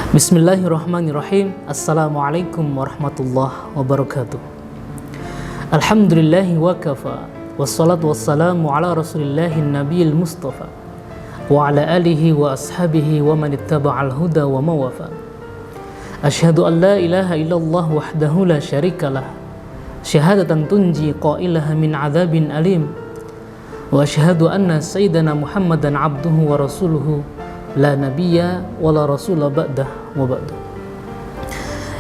Bismillahirrahmanirrahim. Assalamualaikum warahmatullahi wabarakatuh. Alhamdulillahi wa kafa, wassalatu wassalamu ala rasulillahi nabiyil mustafa wa ala alihi wa ashabihi wa man ittaba'al huda wa mawafa. Ashhadu an la ilaha illallah wahdahu la syarikalah, syahadatan tunji qailaha min adzabin alim, wa ashhadu anna sayyidana Muhammadan abduhu wa rasuluhu la nabiyya wa la rasula ba'dah wa ba'du.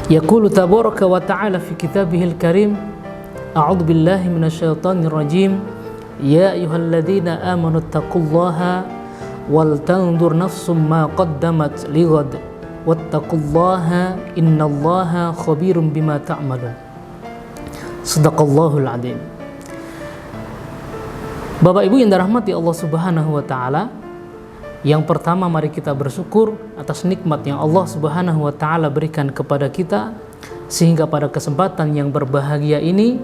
Yaqulu tabaraka wa ta'ala fi kitabihil karim, a'udzu billahi minasyaitonir rajim, ya ayyuhalladzina amanu taqullaha wal tanzur nafsum ma qaddamat lighad wattaqullaha innallaha khabirum bima ta'malun. Shadaqallahul adzim. Bapak Ibu yang dirahmati Allah Subhanahu wa taala, yang pertama mari kita bersyukur atas nikmat yang Allah Subhanahu wa taala berikan kepada kita, sehingga pada kesempatan yang berbahagia ini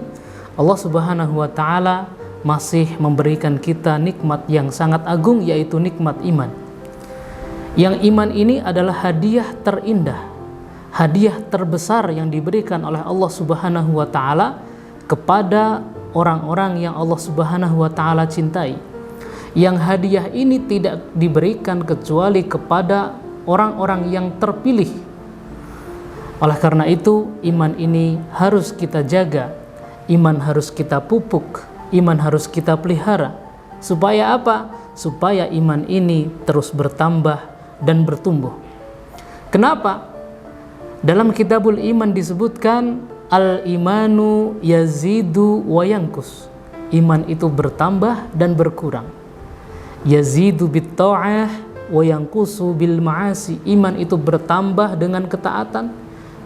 Allah Subhanahu wa taala masih memberikan kita nikmat yang sangat agung, yaitu nikmat iman. Yang iman ini adalah hadiah terindah, hadiah terbesar yang diberikan oleh Allah Subhanahu wa taala kepada orang-orang yang Allah Subhanahu wa taala cintai. Yang hadiah ini tidak diberikan kecuali kepada orang-orang yang terpilih. Oleh karena itu, iman ini harus kita jaga, iman harus kita pupuk, iman harus kita pelihara. Supaya apa? Supaya iman ini terus bertambah dan bertumbuh. Kenapa? Dalam kitabul iman disebutkan al-imanu yazidu wa yankus. Iman itu bertambah dan berkurang. Yazidu bit ta'ah wa yanqusu bil ma'asi. Iman itu bertambah dengan ketaatan.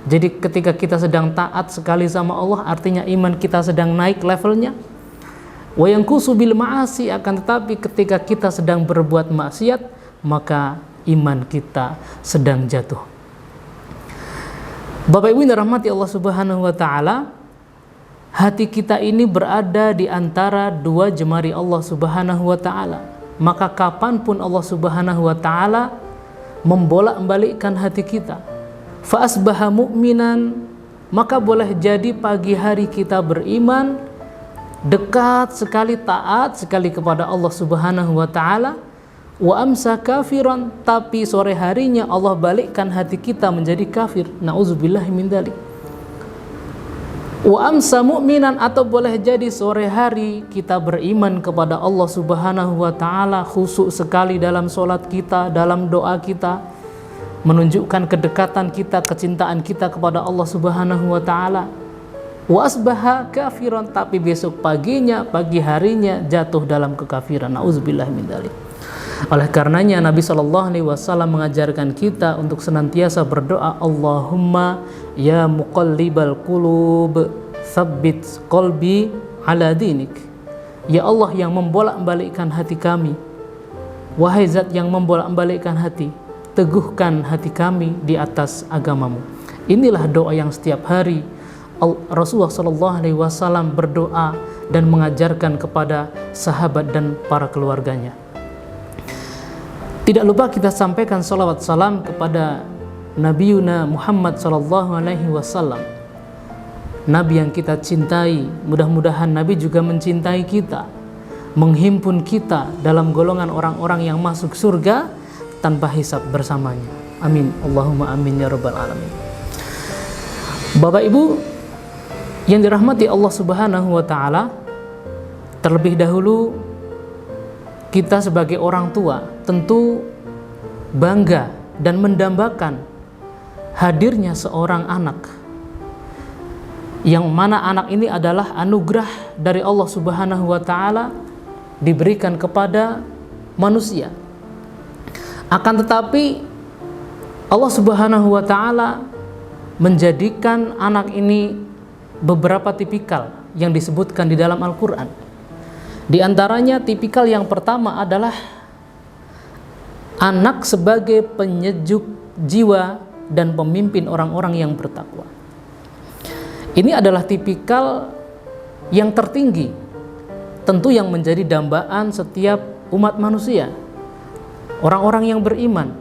Jadi ketika kita sedang taat sekali sama Allah, artinya iman kita sedang naik levelnya. Wa yanqusu bil ma'asi, akan tetapi ketika kita sedang berbuat maksiat, maka iman kita sedang jatuh. Bapak Ibu yang dirahmati Allah Subhanahu wa taala, hati kita ini berada di antara dua jemari Allah Subhanahu wa taala. Maka kapanpun Allah Subhanahu wa ta'ala membolak-balikkan hati kita, fa asbaha mu'minan, maka boleh jadi pagi hari kita beriman, dekat sekali, taat sekali kepada Allah Subhanahu wa ta'ala, wa amsa kafiran, tapi sore harinya Allah balikkan hati kita menjadi kafir. Na'udzubillahi min dzalik. Wa amsa mu'minan, atau boleh jadi sore hari kita beriman kepada Allah Subhanahu wa taala, khusyuk sekali dalam sholat kita, dalam doa kita, menunjukkan kedekatan kita, kecintaan kita kepada Allah Subhanahu wa taala. Wa asbaha kafiran, tapi besok paginya, pagi harinya jatuh dalam kekafiran. Nauzubillahi min dzalik. Oleh karenanya Nabi SAW mengajarkan kita untuk senantiasa berdoa, Allahumma ya muqallibal qulub tsabbit qalbi ala dinik. Ya Allah yang membolak-balikkan hati kami, wahai zat yang membolak-balikkan hati, teguhkan hati kami di atas agamamu. Inilah doa yang setiap hari Rasulullah SAW berdoa dan mengajarkan kepada sahabat dan para keluarganya. Tidak lupa kita sampaikan salawat salam kepada Nabiuna Muhammad SAW, Nabi yang kita cintai. Mudah-mudahan Nabi juga mencintai kita, menghimpun kita dalam golongan orang-orang yang masuk surga tanpa hisab bersamanya. Amin. Allahumma amin ya rabbal alamin. Bapak Ibu yang dirahmati Allah Subhanahu wa taala, terlebih dahulu kita sebagai orang tua tentu bangga dan mendambakan hadirnya seorang anak, yang mana anak ini adalah anugerah dari Allah Subhanahu wa taala diberikan kepada manusia. Akan tetapi Allah Subhanahu wa taala menjadikan anak ini beberapa tipikal yang disebutkan di dalam Al-Qur'an. Di antaranya tipikal yang pertama adalah anak sebagai penyejuk jiwa dan pemimpin orang-orang yang bertakwa. Ini adalah tipikal yang tertinggi, tentu yang menjadi dambaan setiap umat manusia, orang-orang yang beriman.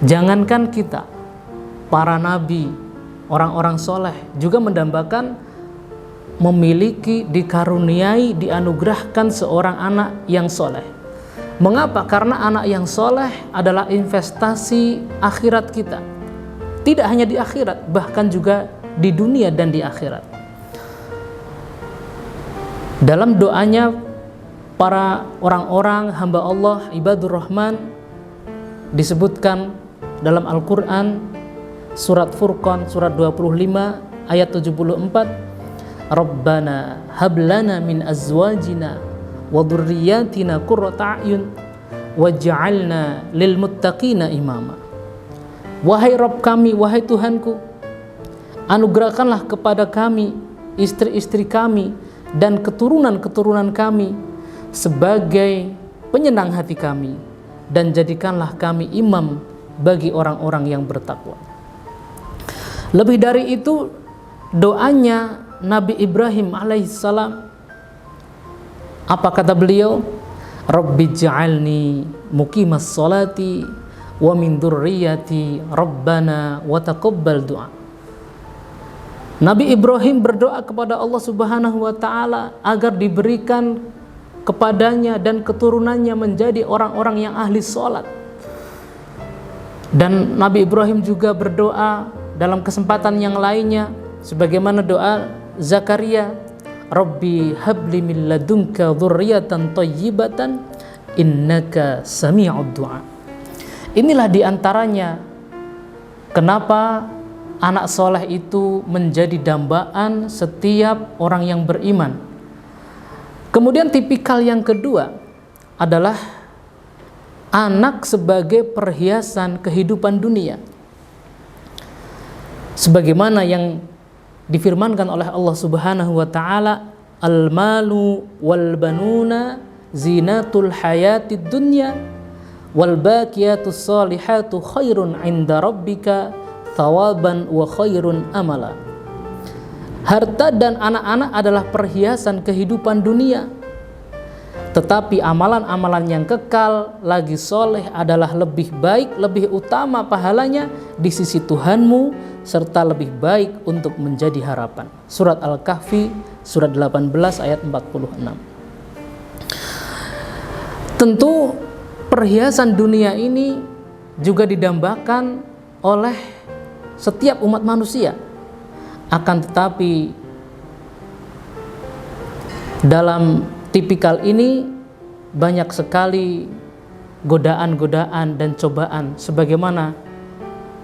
Jangankan kita, para nabi, orang-orang soleh juga mendambakan memiliki, dikaruniai, dianugerahkan seorang anak yang soleh. Mengapa? Karena anak yang soleh adalah investasi akhirat kita. Tidak hanya di akhirat, bahkan juga di dunia dan di akhirat. Dalam doanya para orang-orang hamba Allah, ibadur rahman, disebutkan dalam Al-Quran surat Furqan surat 25 ayat 74, Rabbana hablana min azwajina wa dhurriyyatina qurrata a'yun waj'alna lil muttaqina imama. Wahai Rabb kami, wahai Tuhanku, anugerahkanlah kepada kami istri-istri kami dan keturunan-keturunan kami sebagai penyenang hati kami, dan jadikanlah kami imam bagi orang-orang yang bertakwa. Lebih dari itu, doanya Nabi Ibrahim alaihissalam, apa kata beliau? Rabbi ja'alni muqimas sholati wa min dzurriyyati rabbana wa taqabbal du'a. Nabi Ibrahim berdoa kepada Allah Subhanahu wa taala agar diberikan kepadanya dan keturunannya menjadi orang-orang yang ahli sholat. Dan Nabi Ibrahim juga berdoa dalam kesempatan yang lainnya sebagaimana doa Zakaria, Rabbi habli min ladunka dzurriyyatan thayyibatan innaka sami'ud du'a. Inilah diantaranya kenapa anak soleh itu menjadi dambaan setiap orang yang beriman. Kemudian tipikal yang kedua adalah anak sebagai perhiasan kehidupan dunia. Sebagaimana yang difirmankan oleh Allah Subhanahu wa taala, al-malu wal banuna zinatul hayatid dunya wal baqiyatus salihatu khairun 'inda rabbika thawaban wa khairun amala. Harta dan anak-anak adalah perhiasan kehidupan dunia, tetapi amalan-amalan yang kekal lagi soleh adalah lebih baik, lebih utama pahalanya di sisi Tuhanmu, serta lebih baik untuk menjadi harapan. Surat Al-Kahfi surat 18 ayat 46. Tentu perhiasan dunia ini juga didambakan oleh setiap umat manusia. Akan tetapi dalam tipikal ini banyak sekali godaan-godaan dan cobaan, sebagaimana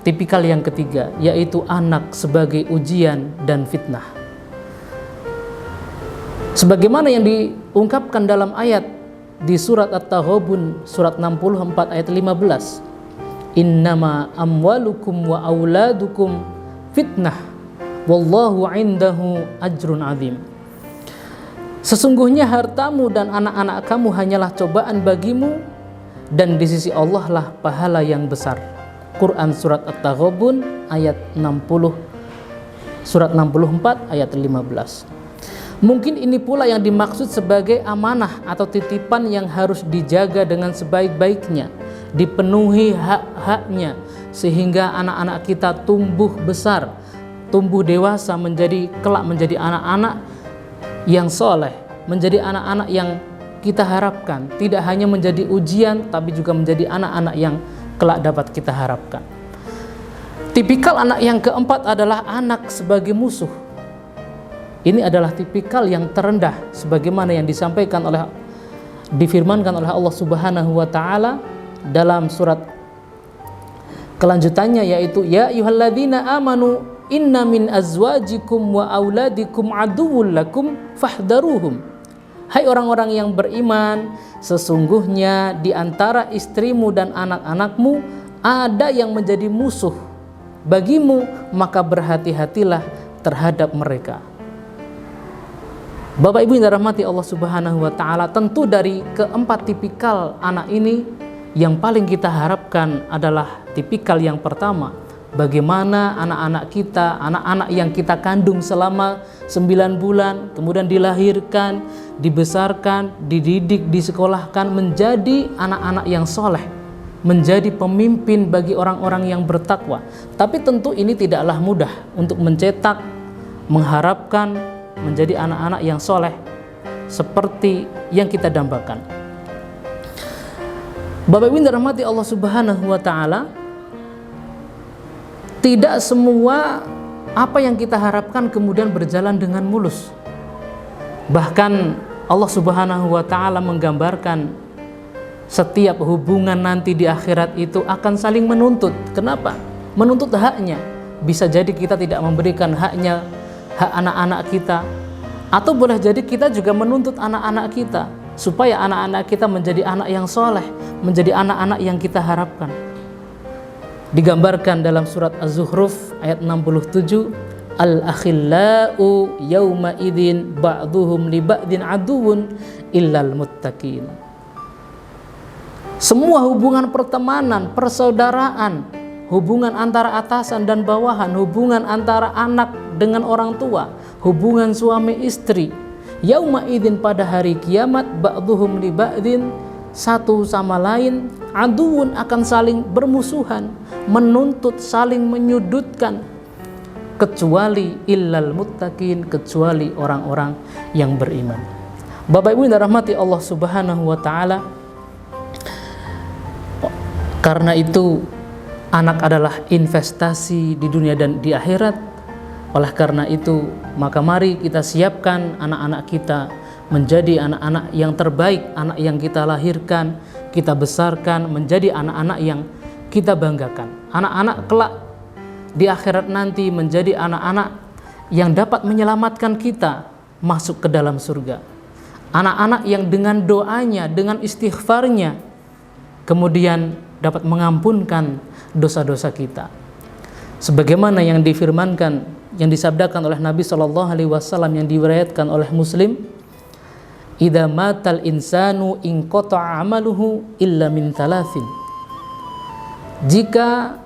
tipikal yang ketiga, yaitu anak sebagai ujian dan fitnah. Sebagaimana yang diungkapkan dalam ayat di surat At-Taghabun surat 64 ayat 15, innama amwalukum wa auladukum fitnah wallahu indahu ajrun azim. Sesungguhnya hartamu dan anak-anak kamu hanyalah cobaan bagimu, dan di sisi Allah lah pahala yang besar. Quran surat At-Taghabun ayat 60, surat 64 ayat 15. Mungkin ini pula yang dimaksud sebagai amanah atau titipan yang harus dijaga dengan sebaik-baiknya, dipenuhi hak-haknya, sehingga anak-anak kita tumbuh besar, tumbuh dewasa, kelak menjadi anak-anak yang soleh, menjadi anak-anak yang kita harapkan, tidak hanya menjadi ujian tapi juga menjadi anak-anak yang kelak dapat kita harapkan. Tipikal anak yang keempat adalah anak sebagai musuh. Ini adalah tipikal yang terendah, sebagaimana yang difirmankan oleh Allah Subhanahu wa taala dalam surat kelanjutannya, yaitu ya ayyuhalladzina amanu inna min azwajikum wa auladikum aduwwul lakum fahdharuhum. Hai orang-orang yang beriman, sesungguhnya di antara istrimu dan anak-anakmu ada yang menjadi musuh bagimu, maka berhati-hatilah terhadap mereka. Bapak Ibu yang dirahmati Allah Subhanahu wa taala, tentu dari keempat tipikal anak ini yang paling kita harapkan adalah tipikal yang pertama. Bagaimana anak-anak kita, anak-anak yang kita kandung selama 9 bulan, kemudian dilahirkan, dibesarkan, dididik, disekolahkan menjadi anak-anak yang soleh, menjadi pemimpin bagi orang-orang yang bertakwa. Tapi tentu ini tidaklah mudah untuk mencetak, mengharapkan menjadi anak-anak yang soleh seperti yang kita dambakan. Bapak Ibu yang dirahmati Allah Subhanahu wa Ta'ala, tidak semua apa yang kita harapkan kemudian berjalan dengan mulus. Bahkan Allah Subhanahu wa Ta'ala menggambarkan setiap hubungan nanti di akhirat itu akan saling menuntut. Kenapa? Menuntut haknya. Bisa jadi kita tidak memberikan haknya, hak anak-anak kita, atau boleh jadi kita juga menuntut anak-anak kita supaya anak-anak kita menjadi anak yang soleh, menjadi anak-anak yang kita harapkan. Digambarkan dalam surat Az-Zukhruf ayat 67, al-akhillau yawma idzin ba'duhum li ba'din aduwwun illal muttaqin. Semua hubungan pertemanan, persaudaraan, hubungan antara atasan dan bawahan, hubungan antara anak dengan orang tua, hubungan suami istri, yauma idzin pada hari kiamat, ba'duhum li ba'din, satu sama lain, aduun akan saling bermusuhan, menuntut, saling menyudutkan, kecuali illal muttaqin, kecuali orang-orang yang beriman. Bapak Ibu yang dirahmati Allah Subhanahu wa Ta'ala, karena itu anak adalah investasi di dunia dan di akhirat. Oleh karena itu, maka mari kita siapkan anak-anak kita menjadi anak-anak yang terbaik, anak yang kita lahirkan, kita besarkan menjadi anak-anak yang kita banggakan. Anak-anak kelak di akhirat nanti menjadi anak-anak yang dapat menyelamatkan kita masuk ke dalam surga. Anak-anak yang dengan doanya, dengan istighfarnya, kemudian dapat mengampunkan dosa-dosa kita. Sebagaimana yang difirmankan, yang disabdakan oleh Nabi SAW, yang diriwayatkan oleh Muslim, idza matal insanu in qata'a amaluhu illa min thalathin. Jika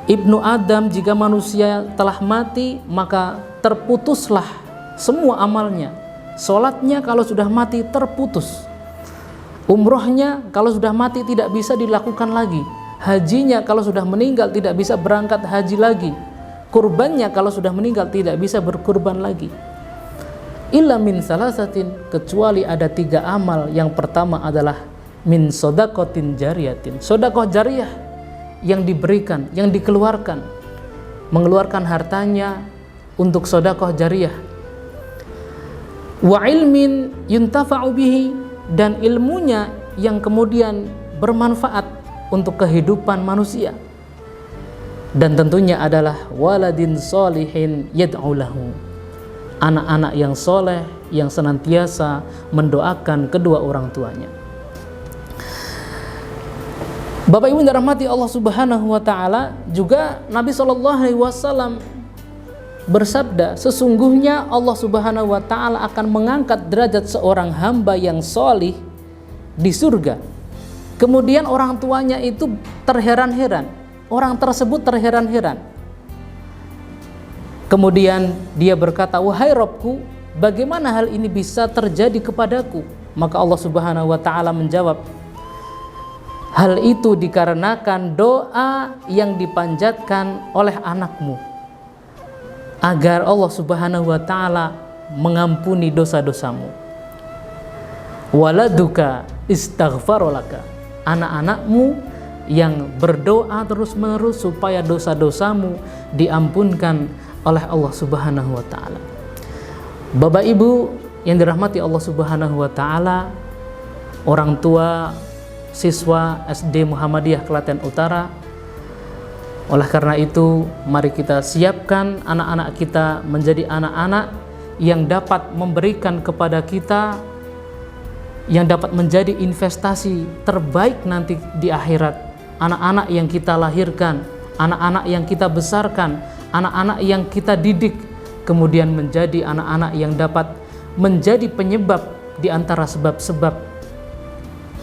Ibnu Adam, jika manusia telah mati, maka terputuslah semua amalnya. Salatnya kalau sudah mati terputus. Umrohnya kalau sudah mati tidak bisa dilakukan lagi. Hajinya kalau sudah meninggal tidak bisa berangkat haji lagi. Kurbannya kalau sudah meninggal tidak bisa berkurban lagi. Illa min salasatin, kecuali ada 3 amal. Yang pertama adalah min sodakotin jariyatin, sodakoh jariyah yang diberikan, yang dikeluarkan, mengeluarkan hartanya untuk sodakoh jariyah. Wa ilmin yuntafa'u bihi, dan ilmunya yang kemudian bermanfaat untuk kehidupan manusia. Dan tentunya adalah waladin solihin yad'u lahu, anak-anak yang soleh yang senantiasa mendoakan kedua orang tuanya. Bapak Ibu yang dirahmati Allah Subhanahu wa Ta'ala, juga Nabi SAW bersabda, sesungguhnya Allah Subhanahu wa Ta'ala akan mengangkat derajat seorang hamba yang solih di surga. Kemudian orang tuanya itu terheran-heran, orang tersebut terheran-heran. Kemudian dia berkata, wahai Rabbku, bagaimana hal ini bisa terjadi kepadaku? Maka Allah Subhanahu wa Ta'ala menjawab, hal itu dikarenakan doa yang dipanjatkan oleh anakmu, agar Allah Subhanahu wa Ta'ala mengampuni dosa-dosamu. Waladuka istaghfarolaka, anak-anakmu yang berdoa terus-menerus supaya dosa-dosamu diampunkan oleh Allah Subhanahu wa Ta'ala. Bapak Ibu yang dirahmati Allah Subhanahu wa Ta'ala, orang tua siswa SD Muhammadiyah Klaten Utara, oleh karena itu mari kita siapkan anak-anak kita menjadi anak-anak yang dapat memberikan kepada kita, yang dapat menjadi investasi terbaik nanti di akhirat. Anak-anak yang kita lahirkan, anak-anak yang kita besarkan, anak-anak yang kita didik, kemudian menjadi anak-anak yang dapat menjadi penyebab di antara sebab-sebab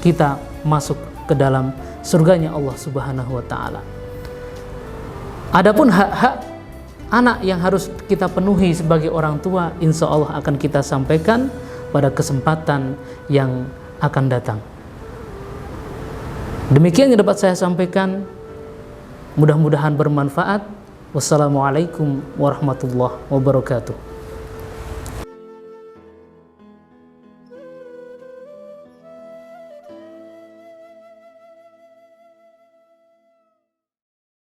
kita masuk ke dalam surganya Allah Subhanahu wa Ta'ala. Adapun hak-hak anak yang harus kita penuhi sebagai orang tua, insya Allah akan kita sampaikan pada kesempatan yang akan datang. Demikian yang dapat saya sampaikan, mudah-mudahan bermanfaat. Wassalamualaikum warahmatullahi wabarakatuh.